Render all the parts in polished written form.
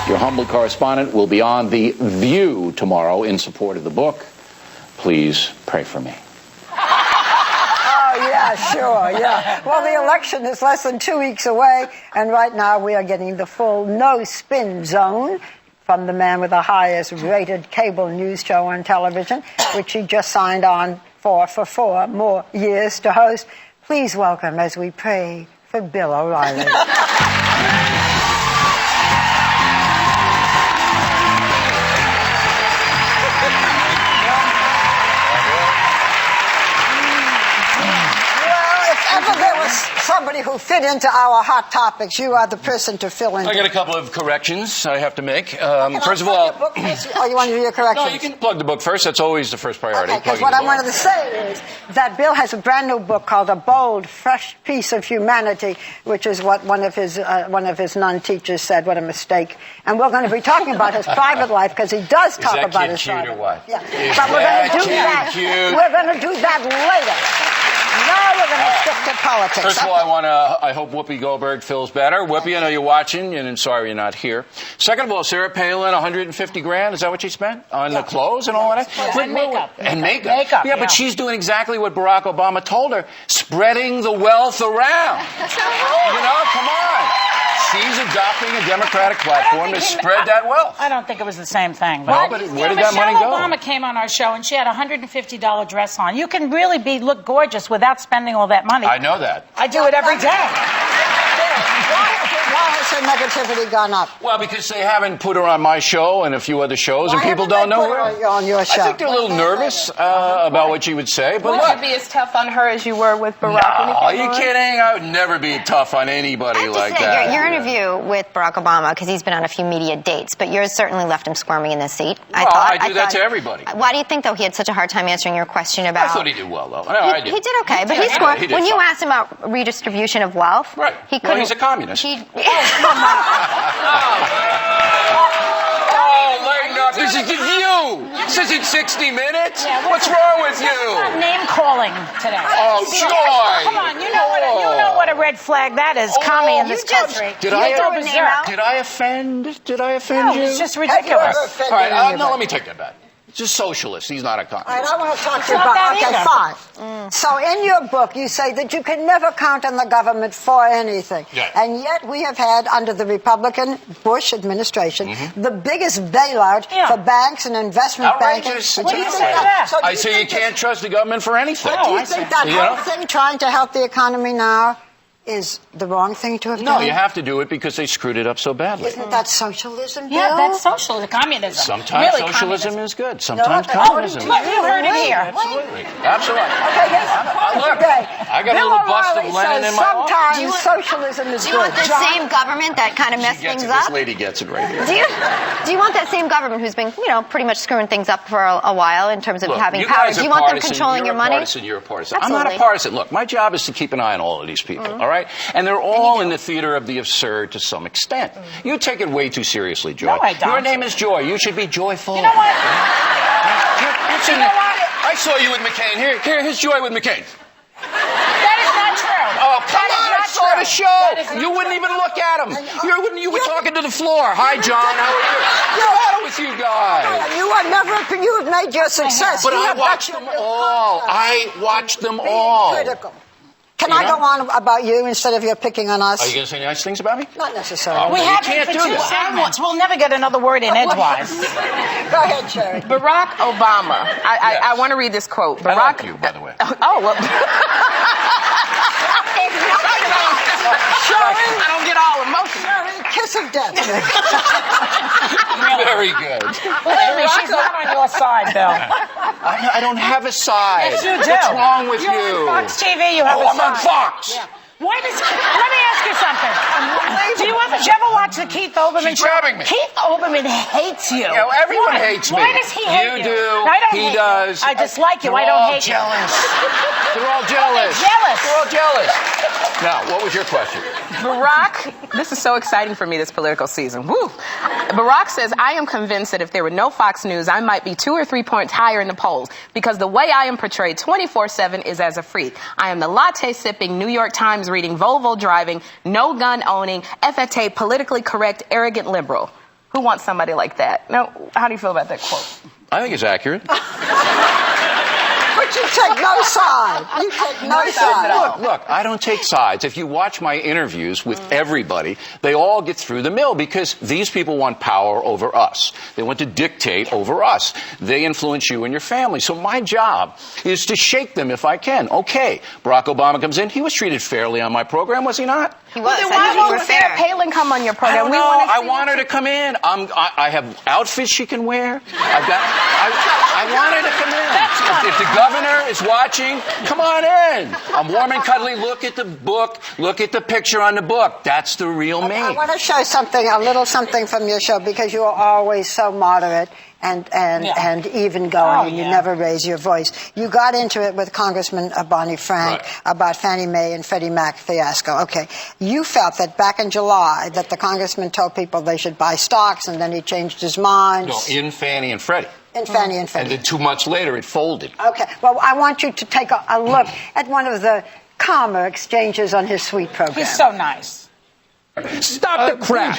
Your humble correspondent will be on The View tomorrow in support of the book. Please pray for me. Yeah, sure, yeah. Well, the election is less than 2 weeks away, and right now we are getting the full no-spin zone from the man with the highest rated cable news show on television, which he just signed on for 4 more years to host. Please welcome, as we pray for Bill O'Reilly. Somebody who fit into our hot topics. You are the person to fill in. I got a couple of corrections I have to make. First of all... Oh, you want to do your corrections? No, you can plug the book first. That's always the first priority. Okay, because what I wanted to say is that Bill has a brand new book called A Bold, Fresh Piece of Humanity, which is what one of his nun teachers said. What a mistake. And we're going to be talking about his private life, because he does talk about his private life. Yeah. But we're going to do that. We're going to do that later. Now we're going to stick to politics. First of all, I hope Whoopi Goldberg feels better. Whoopi, I know you're watching, and I'm sorry you're not here. Second of all, Sarah Palin, $150,000. Is that what she spent on the clothes and all that? And makeup. And makeup. Yeah, but she's doing exactly what Barack Obama told her, spreading the wealth around. You know, come on. She's adopting a Democratic platform to spread that wealth. I don't think it was the same thing. But where did that money go? Michelle Obama came on our show, and she had a $150 dress on. You can really look gorgeous without spending all that money. I know that. I do it every day. Why has her negativity gone up? Well, because they haven't put her on my show and a few other shows, and people don't know her. On your show? I think they're a little nervous about what she would say. But would you be as tough on her as you were with Barack? No, are you kidding? I would never be tough on anybody like that. Your interview with Barack Obama, because he's been on a few media dates, but yours certainly left him squirming in the seat. I do that to everybody. Why do you think, though, he had such a hard time answering your question about... I thought he did well, though. No, I did. He did okay, but he scored. When you asked him about redistribution of wealth... Right. He couldn't... Well, he's a communist. Lighten up. This is The View. This isn't 60 Minutes. Yeah, what's wrong with you? Name calling today. Oh, Joy. Come on, you know what a red flag that is. Commie in this country. Did I offend? Did I offend you? No, it's just ridiculous. All right, no, let me take that back. He's a socialist. He's not a communist. All right, I want to talk to you about... Okay, fine. So in your book, you say that you can never count on the government for anything. Yeah. And yet we have had, under the Republican Bush administration, the biggest bailout for banks and investment banking. Outrageous. What do you say to that? I say you can't trust the government for anything. Do you think that whole thing, trying to help the economy now, is the wrong thing to have done? No, you have to do it because they screwed it up so badly. Isn't that socialism, Bill? Yeah, that's socialism. Communism. Sometimes really socialism is good. Sometimes communism is You good. heard it here. Absolutely. Absolutely. Okay, here's the point Look, today. I got a little bust of Lenin in my office. Sometimes socialism is Do you good. want the same government that kind of messed things up? This lady gets it right here. Do you want that same government who's been, pretty much screwing things up for a while in terms of having power? Do you want them controlling your money? You're a partisan. Absolutely. I'm not a partisan. Look, my job is to keep an eye on all of these people, all right? And they're all in the theater of the absurd to some extent. You take it way too seriously, Joy. No, I don't. Your name is Joy. You should be joyful. You know what? I saw you with McCain. Here's Joy with McCain. That is not true. Oh, come on, I saw the show. You wouldn't even look at him. You were talking to the floor. Hi, John. How are you? What's the matter with you guys? You have made your success. But I watched them all. I watched them all. Critical. Can I go on about you instead of your picking on us? Are you going to say nice things about me? Not necessarily. We have can't been do for 2 that. segments. We'll never get another word in edgewise. Go ahead, Sherry. Barack Obama. I want to read this quote. Barack. I like you, by the way. Oh, well. I don't get all emotional. Kiss of death. Very good. Believe me, she's not on your side, Bill. I don't have a side. Yes, you do. What's wrong with You're you? on Fox TV, you have a I'm side. on Fox. Yeah. Let me ask you something. Did you ever watch the Keith Olbermann She's show? grabbing me. Keith Olbermann hates you. Yeah, well, everyone Why? hates me. Why does he hate you? You do. I don't He hate does. You. I dislike you. They're I don't all hate jealous. you. They're all jealous. jealous. They're all jealous. Now, what was your question? Barack, this is so exciting for me this political season. Woo! Barack says, I am convinced that if there were no Fox News, I might be 2 or 3 points higher in the polls because the way I am portrayed 24/7 is as a freak. I am the latte-sipping, New York Times reading, Volvo driving, no gun owning, FFA politically correct, arrogant liberal. Who wants somebody like that? Now, how do you feel about that quote? I think it's accurate. But you take no side. You take no side. Look, I don't take sides. If you watch my interviews with everybody, they all get through the mill because these people want power over us. They want to dictate over us. They influence you and your family. So my job is to shake them if I can. Okay, Barack Obama comes in. He was treated fairly on my program, was he not? He was. Then I why think you were won't Sarah fair. Palin come on your I program? don't know. I want her to come in. I have outfits she can wear. I want her to come in. If the governor is watching, come on in. I'm warm and cuddly. Look at the book. Look at the picture on the book. That's the real me. I want to show something, a little something from your show, because you are always so moderate and even going, and you never raise your voice. You got into it with Congressman Barney Frank about Fannie Mae and Freddie Mac fiasco. Okay. You felt that back in July that the congressman told people they should buy stocks, and then he changed his mind. No, in Fannie and Freddie. In Fannie and Freddie. And then 2 months later, it folded. Okay. Well, I want you to take a look at one of the calmer exchanges on his suite program. He's so nice. Stop the crap.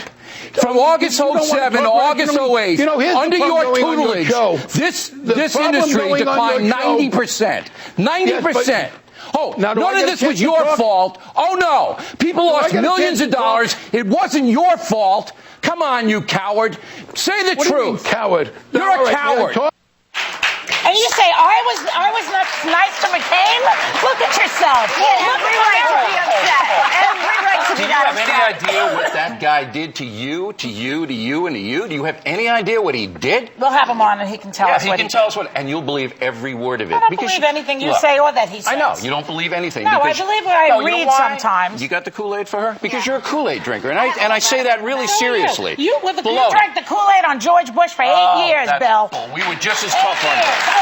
From August 07 to August 08, under your tutelage, this industry declined 90%. 90%. Oh, none of this was your fault. Oh, no. People lost millions of dollars. It wasn't your fault. Come on, you coward. Say the truth. Coward. You're a coward. And you say, I was not nice to McCain? Look at yourself. Every right to be upset. Every right to Do be you have upset. any idea what that guy did to you, to you, to you, and to you? Do you have any idea what he did? We'll have him on and he can tell us he what can tell us what, and you'll believe every word of it. I don't believe anything you say or that he says. I know, you don't believe anything. No, I because, believe what I you know read why? sometimes. You got the Kool-Aid for her? Because you're a Kool-Aid drinker, and I say that really seriously. You drank the Kool-Aid on George Bush for 8 years, that's Bill. bull. We were just as tough on Bush.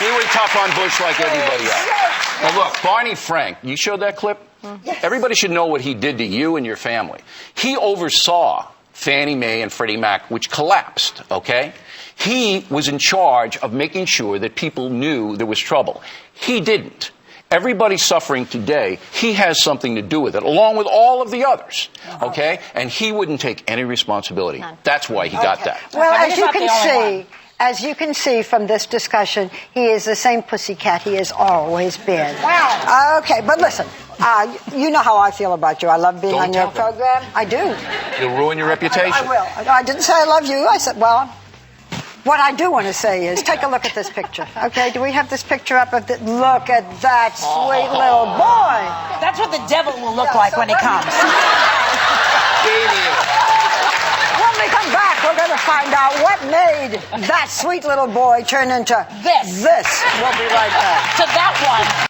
We were tough on Bush like everybody else. Now look, Barney Frank, you showed that clip? Yes. Everybody should know what he did to you and your family. He oversaw Fannie Mae and Freddie Mac, which collapsed, okay? He was in charge of making sure that people knew there was trouble. He didn't. Everybody suffering today, he has something to do with it, along with all of the others, okay? And he wouldn't take any responsibility. That's why he got that. Well, as you can see from this discussion, he is the same pussycat he has always been. Wow. Okay, but listen, you know how I feel about you. I love being on your program. I do. You'll ruin your reputation. I will. I didn't say I love you. I said, well, what I do want to say is take a look at this picture. Okay, do we have this picture up of it? Look at that sweet little boy. That's what the devil will look like when he comes. When we come back, we're going to find out what made that sweet little boy turn into this. We'll be right back. To that one.